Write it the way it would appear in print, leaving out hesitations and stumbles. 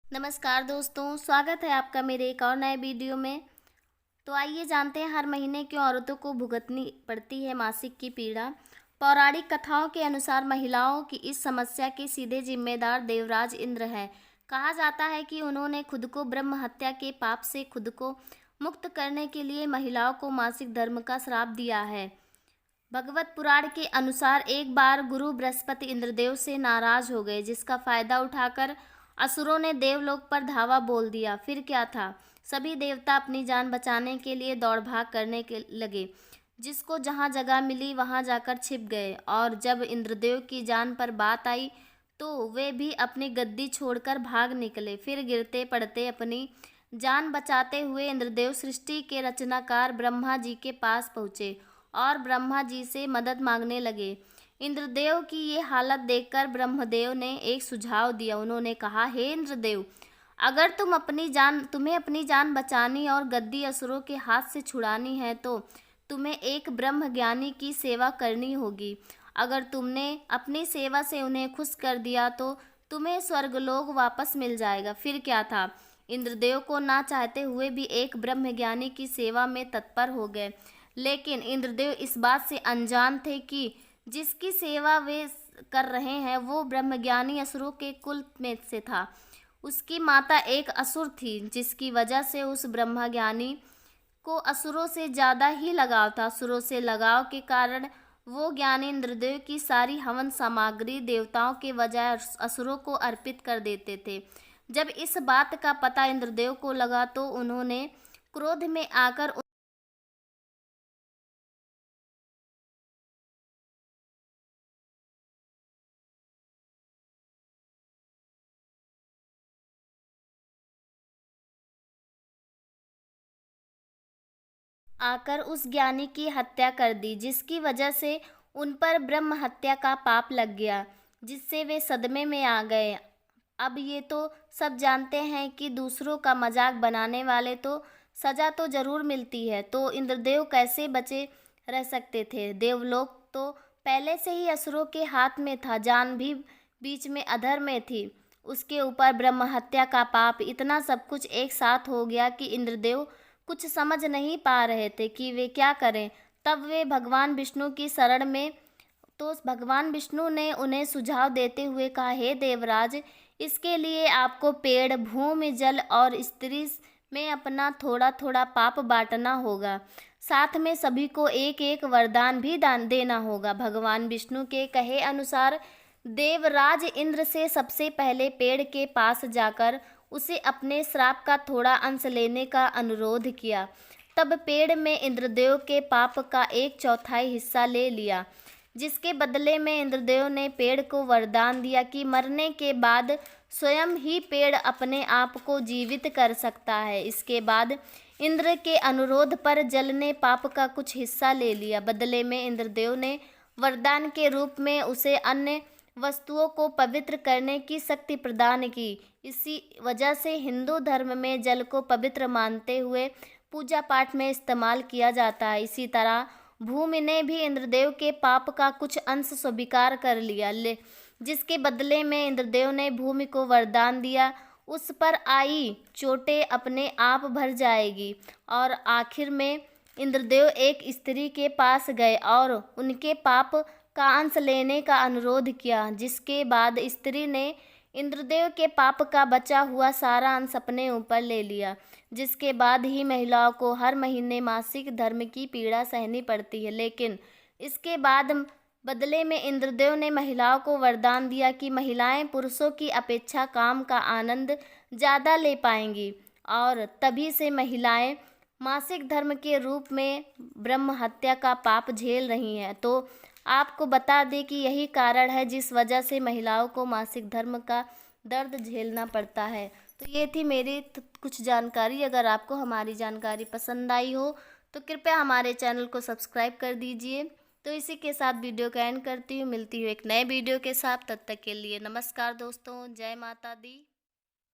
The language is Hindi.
नमस्कार दोस्तों, स्वागत है आपका मेरे एक और नए वीडियो में। तो आइए जानते हैं हर महीने क्यों औरतों को भुगतनी पड़ती है मासिक की पीड़ा। पौराणिक कथाओं के अनुसार महिलाओं की इस समस्या के सीधे जिम्मेदार देवराज इंद्र हैं। कहा जाता है कि उन्होंने खुद को ब्रह्म हत्या के पाप से खुद को मुक्त करने के लिए महिलाओं को मासिक धर्म का श्राप दिया है। भगवत पुराण के अनुसार एक बार गुरु बृहस्पति इंद्रदेव से नाराज हो गए, जिसका फायदा उठाकर असुरों ने देवलोक पर धावा बोल दिया। फिर क्या था, सभी देवता अपनी जान बचाने के लिए दौड़ भाग करने के लगे। जिसको जहां जगह मिली वहां जाकर छिप गए, और जब इंद्रदेव की जान पर बात आई तो वे भी अपनी गद्दी छोड़कर भाग निकले। फिर गिरते पड़ते अपनी जान बचाते हुए इंद्रदेव सृष्टि के रचनाकार ब्रह्मा जी के पास पहुँचे और ब्रह्मा जी से मदद मांगने लगे। इंद्रदेव की ये हालत देखकर ब्रह्मदेव ने एक सुझाव दिया। उन्होंने कहा, हे इंद्रदेव, अगर तुम्हें अपनी जान बचानी और गद्दी असुरों के हाथ से छुड़ानी है तो तुम्हें एक ब्रह्म ज्ञानी की सेवा करनी होगी। अगर तुमने अपनी सेवा से उन्हें खुश कर दिया तो तुम्हें स्वर्गलोक वापस मिल जाएगा। फिर क्या था, इंद्रदेव को ना चाहते हुए भी एक ब्रह्म ज्ञानी की सेवा में तत्पर हो गए। लेकिन इंद्रदेव इस बात से अनजान थे कि जिसकी सेवा वे कर रहे हैं वो ब्रह्मज्ञानी असुरों के कुल में से था। उसकी माता एक असुर थी, जिसकी वजह से उस ब्रह्मज्ञानी को असुरों से ज़्यादा ही लगाव था। असुरों से लगाव के कारण वो ज्ञानी इंद्रदेव की सारी हवन सामग्री देवताओं के बजाय असुरों को अर्पित कर देते थे। जब इस बात का पता इंद्रदेव को लगा तो उन्होंने क्रोध में आकर उस ज्ञानी की हत्या कर दी, जिसकी वजह से उन पर ब्रह्म हत्या का पाप लग गया, जिससे वे सदमे में आ गए। अब ये तो सब जानते हैं कि दूसरों का मजाक बनाने वाले तो सजा तो जरूर मिलती है, तो इंद्रदेव कैसे बचे रह सकते थे। देवलोक तो पहले से ही असुरों के हाथ में था, जान भी बीच में अधर में थी, उसके ऊपर ब्रह्म हत्या का पाप, इतना सब कुछ एक साथ हो गया कि इंद्रदेव कुछ समझ नहीं पा रहे थे कि वे क्या करें। तब वे भगवान विष्णु की शरण में, तो भगवान विष्णु ने उन्हें सुझाव देते हुए कहा, हे देवराज, इसके लिए आपको पेड़, भूमि, जल और स्त्री में अपना थोड़ा थोड़ा पाप बांटना होगा। साथ में सभी को एक एक वरदान भी दान देना होगा। भगवान विष्णु के कहे अनुसार देवराज इंद्र से सबसे पहले पेड़ के पास जाकर उसे अपने श्राप का थोड़ा अंश लेने का अनुरोध किया। तब पेड़ में इंद्रदेव के पाप का 1/4 हिस्सा ले लिया, जिसके बदले में इंद्रदेव ने पेड़ को वरदान दिया कि मरने के बाद स्वयं ही पेड़ अपने आप को जीवित कर सकता है। इसके बाद इंद्र के अनुरोध पर जल ने पाप का कुछ हिस्सा ले लिया। बदले में इंद्रदेव ने वरदान के रूप में उसे अन्य वस्तुओं को पवित्र करने की शक्ति प्रदान की। इसी वजह से हिंदू धर्म में जल को पवित्र मानते हुए पूजा पाठ में इस्तेमाल किया जाता है। इसी तरह भूमि ने भी इंद्रदेव के पाप का कुछ अंश स्वीकार कर लिया, जिसके बदले में इंद्रदेव ने भूमि को वरदान दिया, उस पर आई चोटें अपने आप भर जाएगी। और आखिर में इंद्रदेव एक स्त्री के पास गए और उनके पाप का अंश लेने का अनुरोध किया, जिसके बाद स्त्री ने इंद्रदेव के पाप का बचा हुआ सारा अंश अपने ऊपर ले लिया। जिसके बाद ही महिलाओं को हर महीने मासिक धर्म की पीड़ा सहनी पड़ती है। लेकिन इसके बाद बदले में इंद्रदेव ने महिलाओं को वरदान दिया कि महिलाएं पुरुषों की अपेक्षा काम का आनंद ज़्यादा ले पाएंगी, और तभी से महिलाएं मासिक धर्म के रूप में ब्रह्म हत्या का पाप झेल रही हैं। तो आपको बता दें कि यही कारण है जिस वजह से महिलाओं को मासिक धर्म का दर्द झेलना पड़ता है। तो ये थी मेरी कुछ जानकारी। अगर आपको हमारी जानकारी पसंद आई हो तो कृपया हमारे चैनल को सब्सक्राइब कर दीजिए। तो इसी के साथ वीडियो का एंड करती हूँ। मिलती हूँ एक नए वीडियो के साथ। तब तक के लिए नमस्कार दोस्तों, जय माता दी।